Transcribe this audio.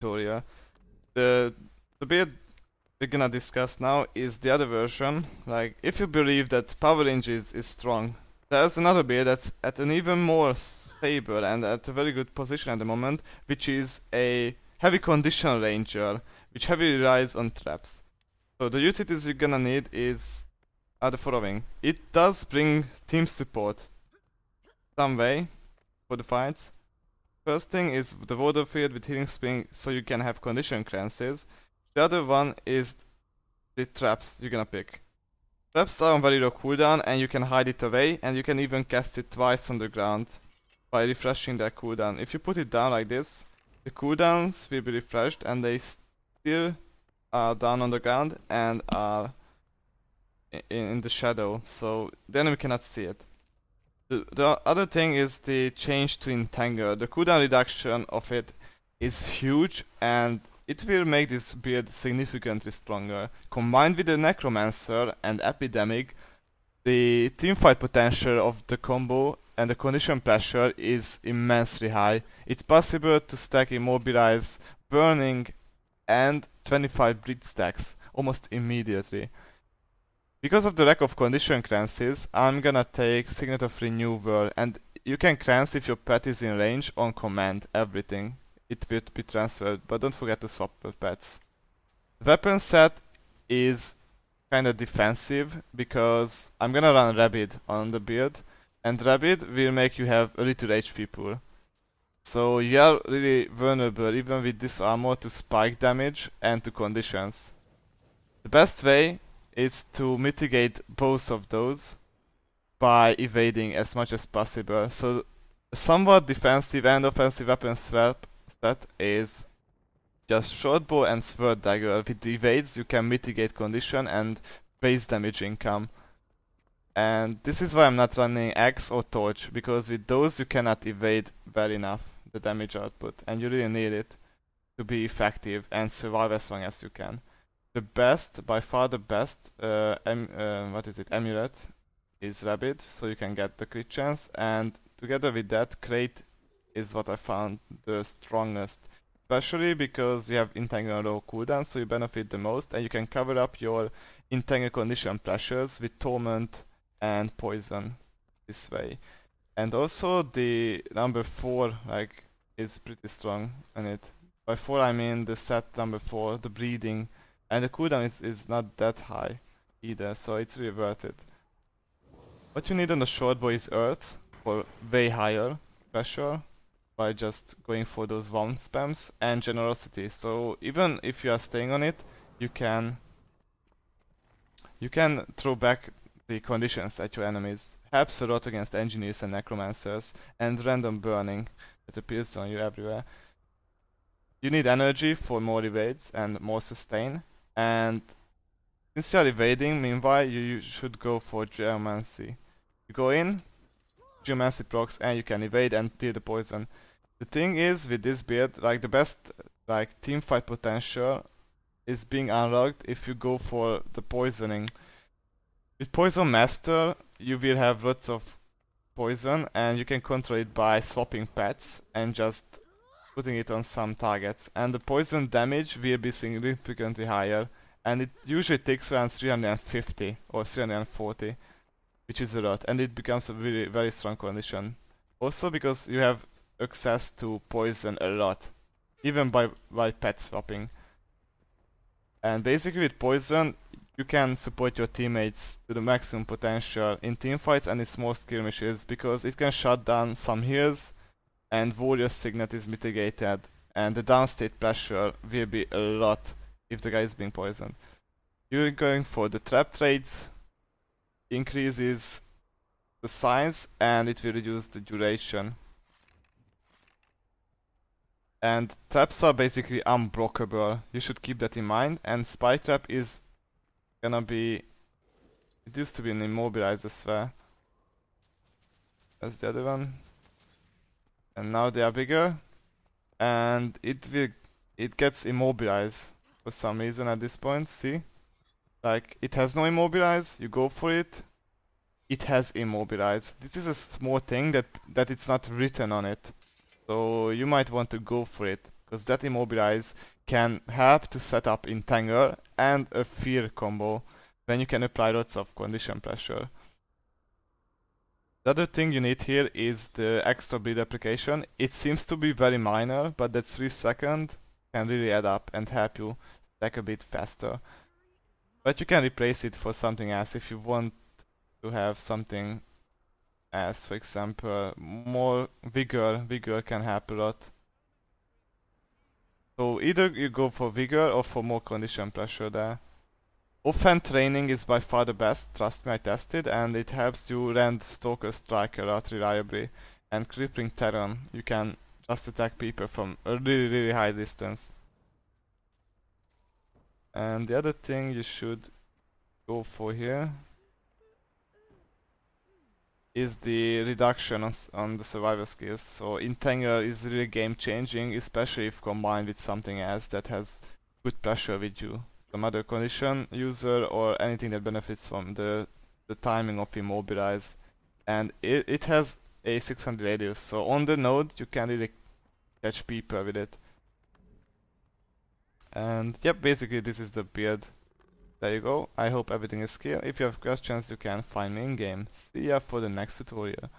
tutorial. The build we're gonna discuss now is the other version. Like, if you believe that power range is strong, there's another build that's at an even more stable and at a very good position at the moment, which is a heavy condition ranger, which heavily relies on traps. So the utilities you're gonna need are the following. It does bring team support some way for the fights. First thing is the water field with healing spring, so you can have condition cleanses. The other one is the traps you're gonna pick. Traps are on very low cooldown and you can hide it away, and you can even cast it twice on the ground by refreshing their cooldown. If you put it down like this, the cooldowns will be refreshed and they still are down on the ground and are in the shadow, so then we cannot see it. The other thing is the change to Entangle. The cooldown reduction of it is huge and it will make this build significantly stronger. Combined with the Necromancer and Epidemic, the teamfight potential of the combo and the condition pressure is immensely high. It's possible to stack Immobilize, Burning and 25 Bleed stacks almost immediately. Because of the lack of condition cleanses, I'm gonna take Signet of Renewal, and you can cleanse if your pet is in range on command, everything. It will be transferred, but don't forget to swap the pets. Weapon set is kinda defensive, because I'm gonna run Rabid on the build, and Rabid will make you have a little HP pool. So you are really vulnerable even with this armor to spike damage and to conditions. The best way is to mitigate both of those by evading as much as possible. So a somewhat defensive and offensive weapon swap set is just shortbow and sword dagger. With the evades you can mitigate condition and base damage income. And this is why I'm not running Axe or Torch, because with those you cannot evade well enough the damage output, and you really need it to be effective and survive as long as you can. The best, by far the best, amulet is Rabbit, so you can get the crit chance, and together with that, Crate is what I found the strongest. Especially because you have Entangle low cooldown, so you benefit the most, and you can cover up your Entangle condition pressures with Torment and Poison this way. And also the number 4 is pretty strong in it. By 4 I mean the set number 4, the Bleeding. And the cooldown is not that high either, so it's really worth it. What you need on the shortbow is Earth for way higher pressure by just going for those wound spams, and Generosity. So even if you are staying on it, you can throw back the conditions at your enemies. Helps a lot against engineers and necromancers, and random burning that appears on you everywhere. You need energy for more evades and more sustain. And since you are evading, meanwhile, you should go for Geomancy. You go in, Geomancy procs, and you can evade and deal the poison. The thing is, with this build, the best teamfight potential is being unlocked if you go for the poisoning. With Poison Master, you will have lots of poison, and you can control it by swapping pets and just putting it on some targets, and the poison damage will be significantly higher, and it usually takes around 350 or 340, which is a lot, and it becomes a really very strong condition. Also because you have access to poison a lot, even by pet swapping. And basically with poison you can support your teammates to the maximum potential in teamfights and in small skirmishes, because it can shut down some heals, and Warrior Signet is mitigated, and the downstate pressure will be a lot if the guy is being poisoned. You're going for the trap trades, increases the size, and it will reduce the duration. And traps are basically unblockable, you should keep that in mind, and Spy Trap is gonna be... it used to be an Immobilize as well. That's the other one. And now they are bigger, and it gets Immobilize for some reason at this point. See, it has no Immobilize. You go for it, it has Immobilize. This is a small thing that it's not written on it, so you might want to go for it. because that immobilize can help to set up Entangle and a Fear combo when you can apply lots of condition pressure. The other thing you need here is the extra bleed application. It seems to be very minor, but that 3 seconds can really add up and help you stack a bit faster. But you can replace it for something else if you want to have something else. For example, more vigor. Vigor can help a lot. So either you go for vigor or for more condition pressure there. Offhand training is by far the best, trust me, I tested, and it helps you land Stalker Striker out reliably. And Crippling Terran, you can just attack people from a really high distance. And the other thing you should go for here is the reduction on the survival skills. So Entangle is really game changing, especially if combined with something else that has good pressure with you. Some other condition user or anything that benefits from the timing of immobilize. And it has a 600 radius, so on the node you can really catch people with it. And yep, basically this is the build. There you go. I hope everything is clear. If you have questions, you can find me in game. See ya for the next tutorial.